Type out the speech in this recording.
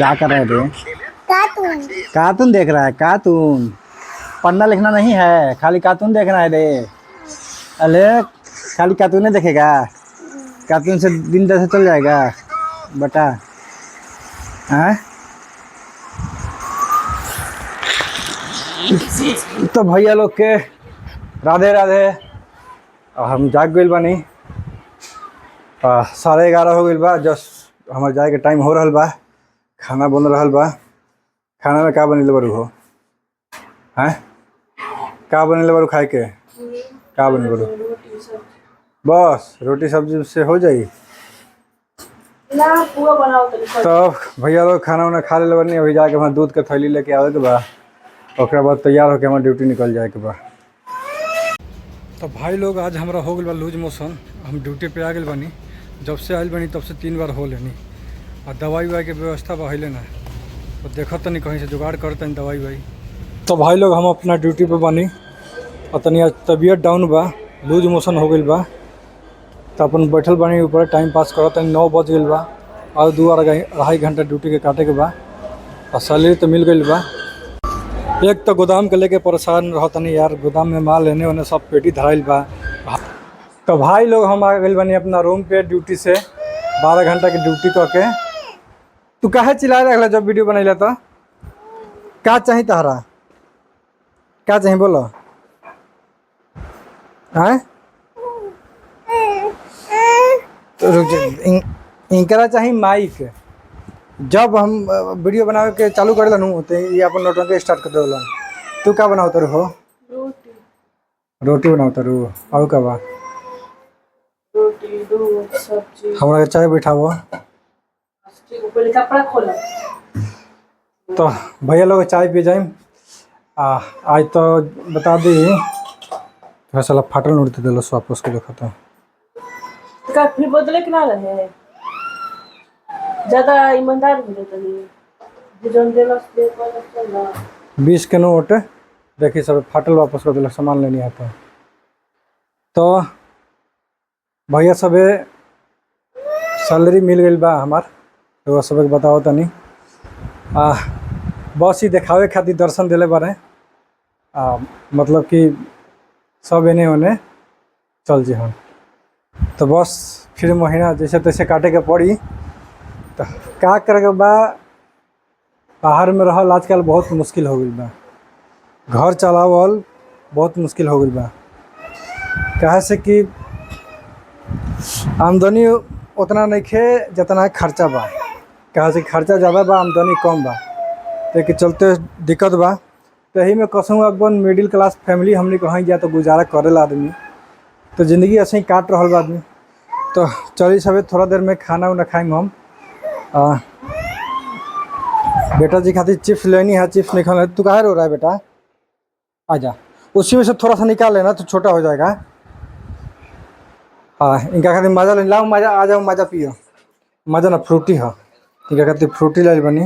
क्या कर रहे थे? कार्टून। कार्टून देख रहा है? कार्टून पढ़ना लिखना नहीं है, खाली कार्टून देखना है रे। अरे खाली कार्टून ही देखेगा? कार्टून से दिन कैसे चल जाएगा बेटा? हैं? तो भैया लोग के राधे राधे। हम जाग गइल बानी। 11:30 हो गइल बा। जस्ट हमारे जाए के टाइम हो रहल बा। खाना बन रहल बा। खाना में का बनिल बारू हो? हैं? का बनिल बारू खाए के? का बनिल बारू? बस रोटी सब्जी से हो जाई? तब भैया लोग खाना वाना खा ले बनी। अभी जाके वहाँ दूध के थैली लेके आवे के बा। ओकरा बाद तैयार होके हमारे ड्यूटी निकल जाए के बा। तो भाई लोग आज हमारा हो गया बा लूज मोशन। हम ड्यूटी पे आ गए बानी। जब से आयल बनी तब से 3 बार हो लेनी। और दवाई वाई के व्यवस्था बा है ना, तो देखो तो नहीं कहीं से जुगाड़ करते हैं दवाई वाई। तो भाई लोग हम अपना ड्यूटी पे बानी और तनी आज तबीयत डाउन बा, लूज मोशन हो गई बा। तो अपन बैठल बानी ऊपर टाइम पास करत। 9 बज गई बा और 2-2.5 घंटा ड्यूटी के काटे के बा। और सैलरी तो मिल गई बा। एक तो गोदाम के लेके परेशान रहतनी यार। गोदाम में माल लेने उन्हें सब पेटी धराइल बा। तो भाई लोग हम आ गए बनी अपना रूम पे ड्यूटी से। 12 घंटा की ड्यूटी करके। तू काहे चिल्ला रहा जब वीडियो बनैला? तो का चाहिए तहरा? क्या चाहिए बोलो? हैं? तो रुक जा। इनकरा चाहिए माइक। जब हम वीडियो बनावे के चालू कर लनू तो ये अपन नोटंकी स्टार्ट कर देला। तू का बनावत हो? रोटी बनावत रू। और का बा? रोटी दूध सब्जी। हमरा के चाय बैठावो। पहले कपड़ा खोला। तो भैया लोग चाय पी जाए। आज तो बता दी थोड़ा सा फाटल उड़ते दिलो वापस के देखो। तो फिर बदले के ना रहे ज्यादा ईमानदार हो जाता नहीं। जन देना से पता चला 20 के नोट देखिए सब फाटल वापस कर दिल। सामान लेनी आता। तो भैया सब सैलरी मिल गई बा हमार। तो सब बताओ तनी। बस ही दिखावे खातिर दर्शन दिले बारे। मतलब कि सब एने ओने चल जी हम। तो बस फिर महीना जैसे तैसे काटे के पड़ी। तो का करे के बा? बाहर में रहल आजकल बहुत मुश्किल हो गई बा। घर चलावल बहुत मुश्किल हो गई बा। काहे से कि आमदनी उतना नहीं खे जितना खर्चा बा। कहा से खर्चा ज़्यादा बा, आमदनी कम बा। तो के चलते दिक्कत बा। तो यही में कसूँ अपन मिडिल क्लास फैमिली हमने कहीं जा तो गुजारा करेला आदमी। तो ज़िंदगी ऐसे ही काट रहा बा आदमी। तो चलिए सब थोड़ा देर में खाना उना खाएंगे हम। बेटा जी खातिर चिप्स लेनी है। चिप्स नहीं खाना। तू कहाँ रो रहा है बेटा? आजा, उसी में से थोड़ा सा निकाल लेना तो छोटा हो जाएगा। हाँ, इनका खातिर मजा ले लाओ। मजा आ जाओ, मजा पियो। मजा ना फ्रूटी है। इनका खातिर फ्रूटी ले बनी।